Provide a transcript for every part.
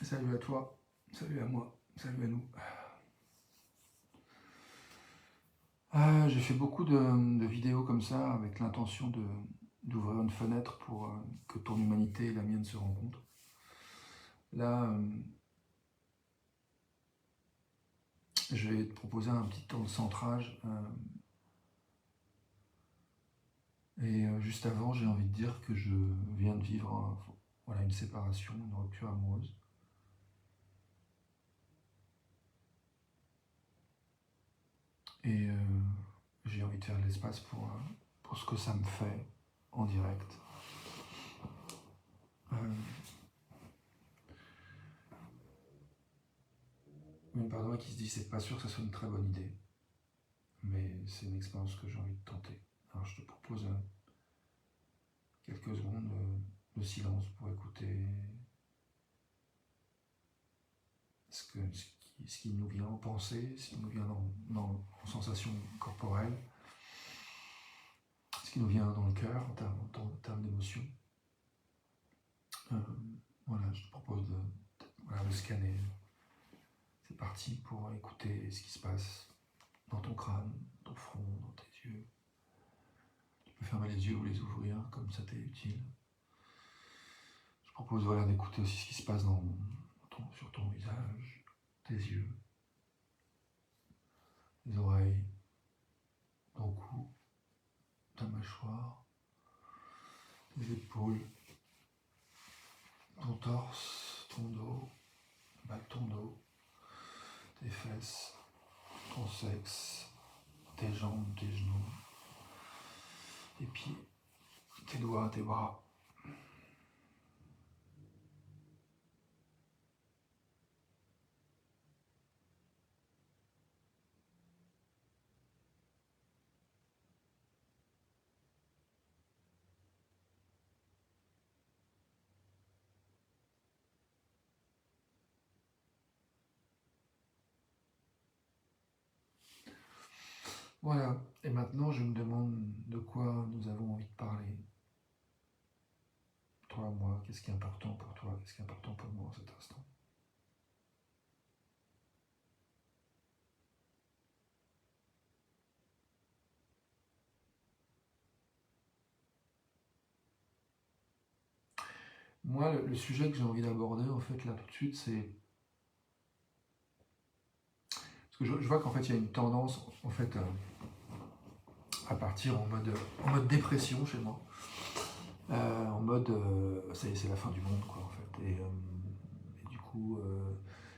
Salut à toi, salut à moi, salut à nous. J'ai fait beaucoup de vidéos comme ça avec l'intention d'ouvrir une fenêtre pour que ton humanité et la mienne se rencontrent. Là, je vais te proposer un petit temps de centrage. Juste avant, j'ai envie de dire que je viens de vivre voilà, une séparation, une rupture amoureuse. Et j'ai envie de faire de l'espace pour ce que ça me fait en direct. Une part de moi qui se dit c'est pas sûr que ça soit une très bonne idée, mais c'est une expérience que j'ai envie de tenter. Alors je te propose quelques secondes de silence pour écouter ce qui nous vient en pensée, ce qui nous vient en sensations corporelles, ce qui nous vient dans le cœur en termes d'émotions. Voilà, je te propose de scanner. C'est parti pour écouter ce qui se passe dans ton crâne, ton front, dans tes yeux. Tu peux fermer les yeux ou les ouvrir comme ça t'est utile. Je propose d'écouter aussi ce qui se passe sur ton visage, tes yeux, les oreilles, ton cou, ta mâchoire, tes épaules, ton torse, ton dos, le bas de ton dos, tes fesses, ton sexe, tes jambes, tes genoux, tes pieds, tes doigts, tes bras. Voilà, et maintenant je me demande de quoi nous avons envie de parler. Toi, moi, qu'est-ce qui est important pour toi, qu'est-ce qui est important pour moi en cet instant. Moi, le sujet que j'ai envie d'aborder, en fait, là, tout de suite, c'est... Parce que je vois qu'en fait, il y a une tendance, en fait, à partir en mode dépression chez moi. En mode, ça y est, c'est la fin du monde, quoi, en fait. Et du coup,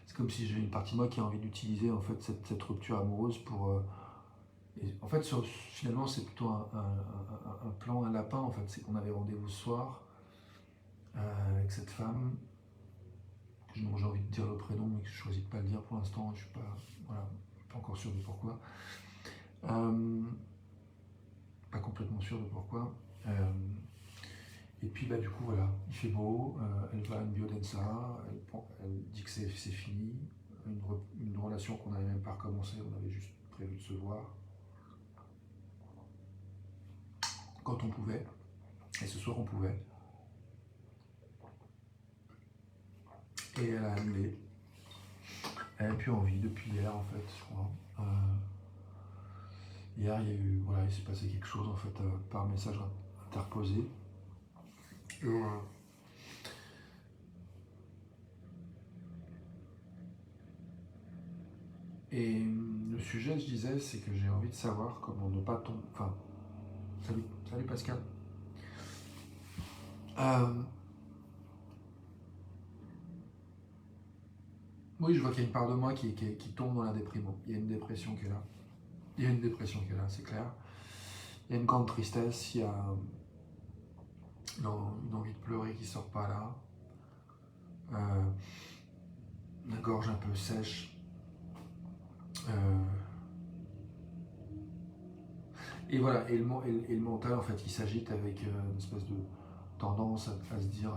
c'est comme si j'ai une partie de moi qui a envie d'utiliser, en fait, cette rupture amoureuse pour... et en fait, finalement, c'est plutôt un plan, un lapin, en fait. C'est qu'on avait rendez-vous ce soir avec cette femme, dont j'ai envie de dire le prénom, mais que je choisis de pas le dire pour l'instant. Je suis pas, voilà, pas encore sûr de pourquoi. Pas complètement sûr de pourquoi. Et puis du coup voilà, il fait beau, elle va à une biodenza, elle dit que c'est fini, une relation qu'on n'avait même pas recommencé, on avait juste prévu de se voir quand on pouvait, et ce soir on pouvait. Et elle a annulé. Elle n'a plus envie depuis hier en fait, je crois. Hier il s'est passé quelque chose en fait par message interposé. Et le sujet, je disais, c'est que j'ai envie de savoir comment ne pas tomber. Enfin, salut Pascal. Oui, je vois qu'il y a une part de moi qui tombe dans la déprime. Il y a une dépression qui est là. Il y a une dépression qui est là, c'est clair. Il y a une grande tristesse, il y a une envie de pleurer qui sort pas là. La gorge un peu sèche. Et voilà, et le mental en fait qui s'agite avec une espèce de tendance à se dire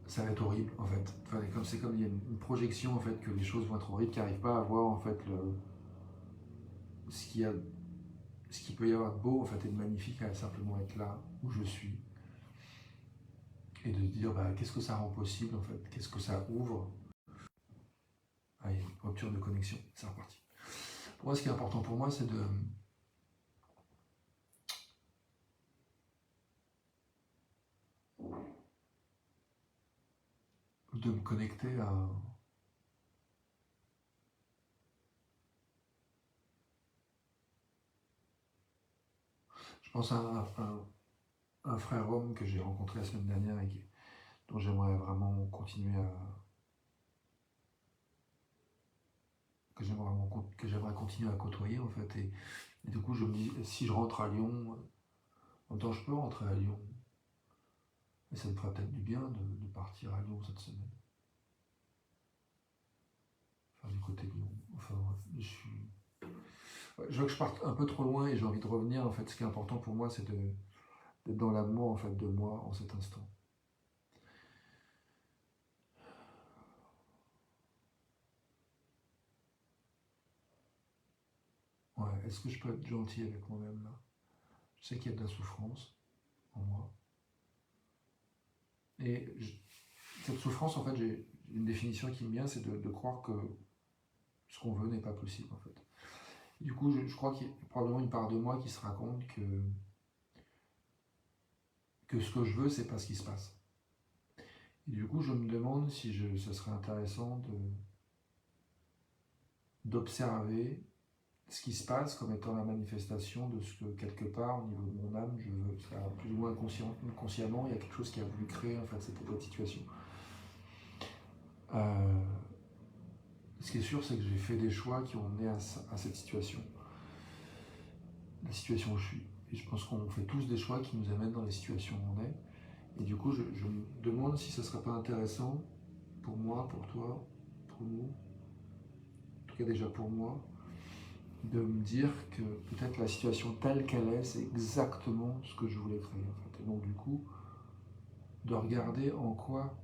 ça va être horrible en fait. Enfin, c'est comme il y a une projection en fait que les choses vont être horribles, qui n'arrive pas à voir en fait ce qu'il peut y avoir de beau en fait et de magnifique à simplement être là où je suis. et de se dire qu'est-ce que ça rend possible en fait, qu'est-ce que ça ouvre. Allez, rupture de connexion, c'est reparti. Pour moi, ce qui est important pour moi, c'est de me connecter à... Je pense à un frère homme que j'ai rencontré la semaine dernière et dont j'aimerais vraiment continuer à... que j'aimerais continuer à côtoyer en fait. Et du coup, je me dis, si je rentre à Lyon, en même temps, je peux rentrer à Lyon. Et ça me ferait peut-être du bien de partir à Lyon cette semaine. Enfin, du côté de Lyon. Enfin, je vois que je parte un peu trop loin et j'ai envie de revenir. En fait, ce qui est important pour moi, c'est d'être dans l'amour en fait de moi en cet instant. Ouais, est-ce que je peux être gentil avec moi-même là? Je sais qu'il y a de la souffrance en moi. Et cette souffrance, en fait, j'ai une définition qui me vient, c'est de croire que ce qu'on veut n'est pas possible en fait. Et du coup, je crois qu'il y a probablement une part de moi qui se raconte que ce que je veux, c'est pas ce qui se passe. Et du coup, je me demande si ce serait intéressant d'observer ce qui se passe comme étant la manifestation de ce que quelque part au niveau de mon âme je veux. Plus ou moins inconsciemment, il y a quelque chose qui a voulu créer en fait cette situation. Ce qui est sûr, c'est que j'ai fait des choix qui ont mené à cette situation, la situation où je suis. Et je pense qu'on fait tous des choix qui nous amènent dans les situations où on est. Et du coup, je me demande si ce ne serait pas intéressant pour moi, pour toi, pour nous, en tout cas déjà pour moi, de me dire que peut-être la situation telle qu'elle est, c'est exactement ce que je voulais créer en fait. Et donc du coup, de regarder en quoi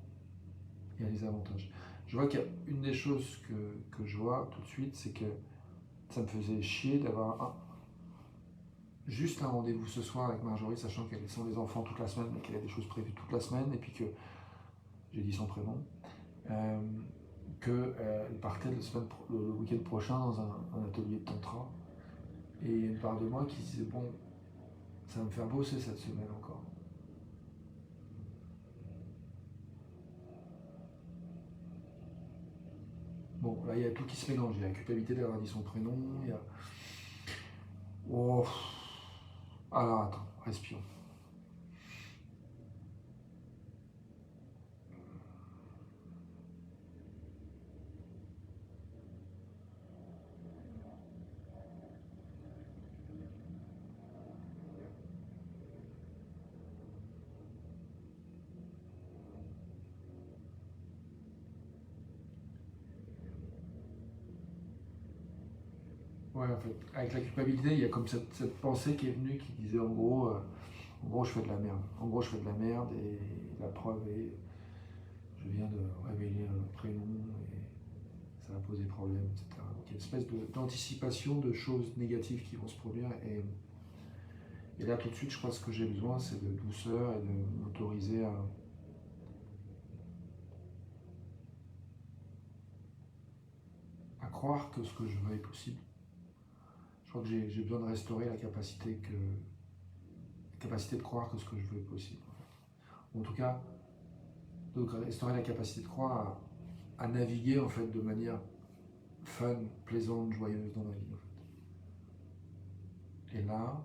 il y a les avantages. Je vois qu'il y a une des choses que je vois tout de suite, c'est que ça me faisait chier d'avoir juste un rendez-vous ce soir avec Marjorie, sachant qu'elle est sans les enfants toute la semaine, mais qu'elle a des choses prévues toute la semaine, et puis que j'ai dit son prénom, qu'elle partait le week-end prochain dans un atelier de tantra. Et il y a une part de moi qui disait, bon, ça va me faire bosser cette semaine encore. Bon, là, il y a tout qui se mélange. Il y a la culpabilité d'avoir dit son prénom, il y a... Oh. Alors, attends, respirons. Ouais, en fait, avec la culpabilité, il y a comme cette pensée qui est venue qui disait en gros, je fais de la merde. En gros, je fais de la merde et la preuve est, je viens de révéler un prénom et ça va poser problème, etc. Donc il y a une espèce d'anticipation de choses négatives qui vont se produire. Et là, tout de suite, je crois que ce que j'ai besoin, c'est de douceur et de m'autoriser à croire que ce que je veux est possible. Je crois que j'ai besoin de restaurer la capacité de croire que ce que je veux est possible. En fait. Ou en tout cas, de restaurer la capacité de croire à naviguer en fait de manière fun, plaisante, joyeuse dans la vie. En fait. Et là,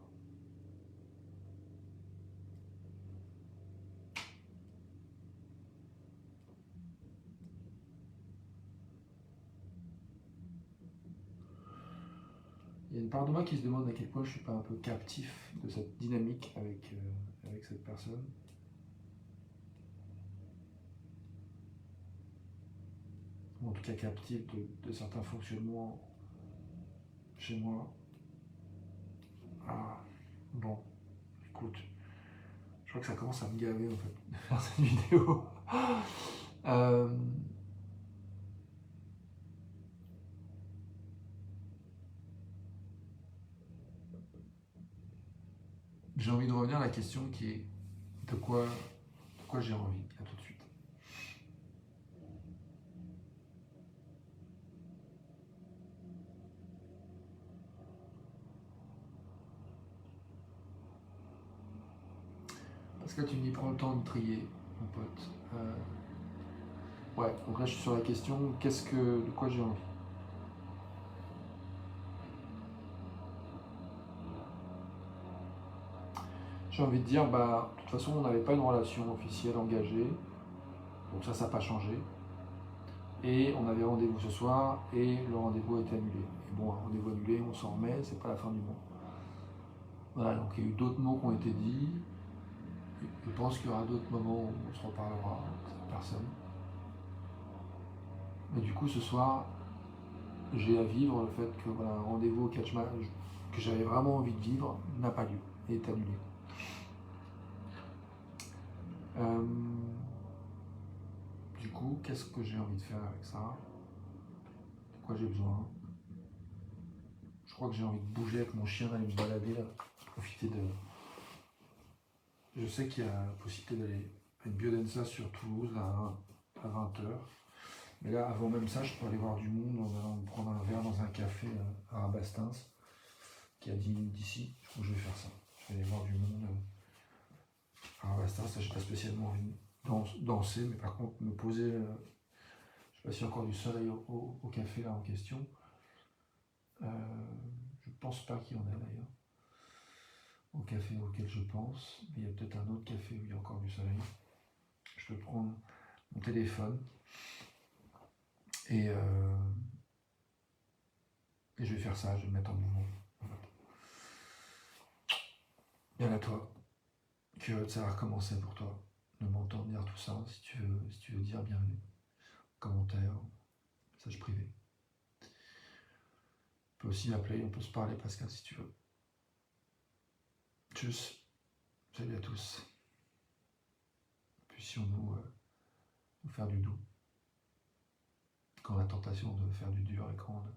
il y a une part de moi qui se demande à quel point je ne suis pas un peu captif de cette dynamique avec cette personne. Ou en tout cas captif de certains fonctionnements chez moi. Ah, bon, écoute, je crois que ça commence à me gaver en fait de faire cette vidéo. euh, J'ai envie de revenir à la question qui est de quoi quoi j'ai envie, à tout de suite. Parce que là, tu me dis, prends le temps de trier, mon pote. Ouais, donc là, je suis sur la question, de quoi j'ai envie. J'ai envie de dire, bah, de toute façon, on n'avait pas une relation officielle engagée, donc ça n'a pas changé. Et on avait rendez-vous ce soir, et le rendez-vous a été annulé. Et bon, un rendez-vous annulé, on s'en remet, c'est pas la fin du monde. Voilà, donc il y a eu d'autres mots qui ont été dits. Je pense qu'il y aura d'autres moments où on se reparlera, cette personne. Mais du coup, ce soir, j'ai à vivre le fait que voilà, un rendez-vous au catch match que j'avais vraiment envie de vivre n'a pas lieu et est annulé. Euh, du coup, qu'est-ce que j'ai envie de faire avec ça? De quoi j'ai besoin? Je crois que j'ai envie de bouger avec mon chien, d'aller me balader, là, profiter de. Je sais qu'il y a la possibilité d'aller à une biodanza sur Toulouse à 20h. Mais là, avant même ça, je peux aller voir du monde en allant me prendre un verre dans un café à Rabastens, qui est à 10 minutes d'ici. Je crois que je vais faire ça. Je vais aller voir du monde à Rabastens. Ça, j'ai pas spécialement envie de danser, mais par contre, me poser. Je sais pas s'il y a encore du soleil au café là en question. Je pense pas qu'il y en ait d'ailleurs. Au café auquel je pense. Mais il y a peut-être un autre café où il y a encore du soleil. Je peux prendre mon téléphone et je vais faire ça, je vais me mettre en mouvement. Bien à toi. Curieux de savoir comment c'est pour toi de m'entendre dire tout ça. Si tu veux dire bienvenue. Commentaire, message privé. Tu peux aussi m'appeler, on peut se parler Pascal si tu veux. Tchuss. Salut à tous. Puissions-nous nous faire du doux quand la tentation de faire du dur est grande.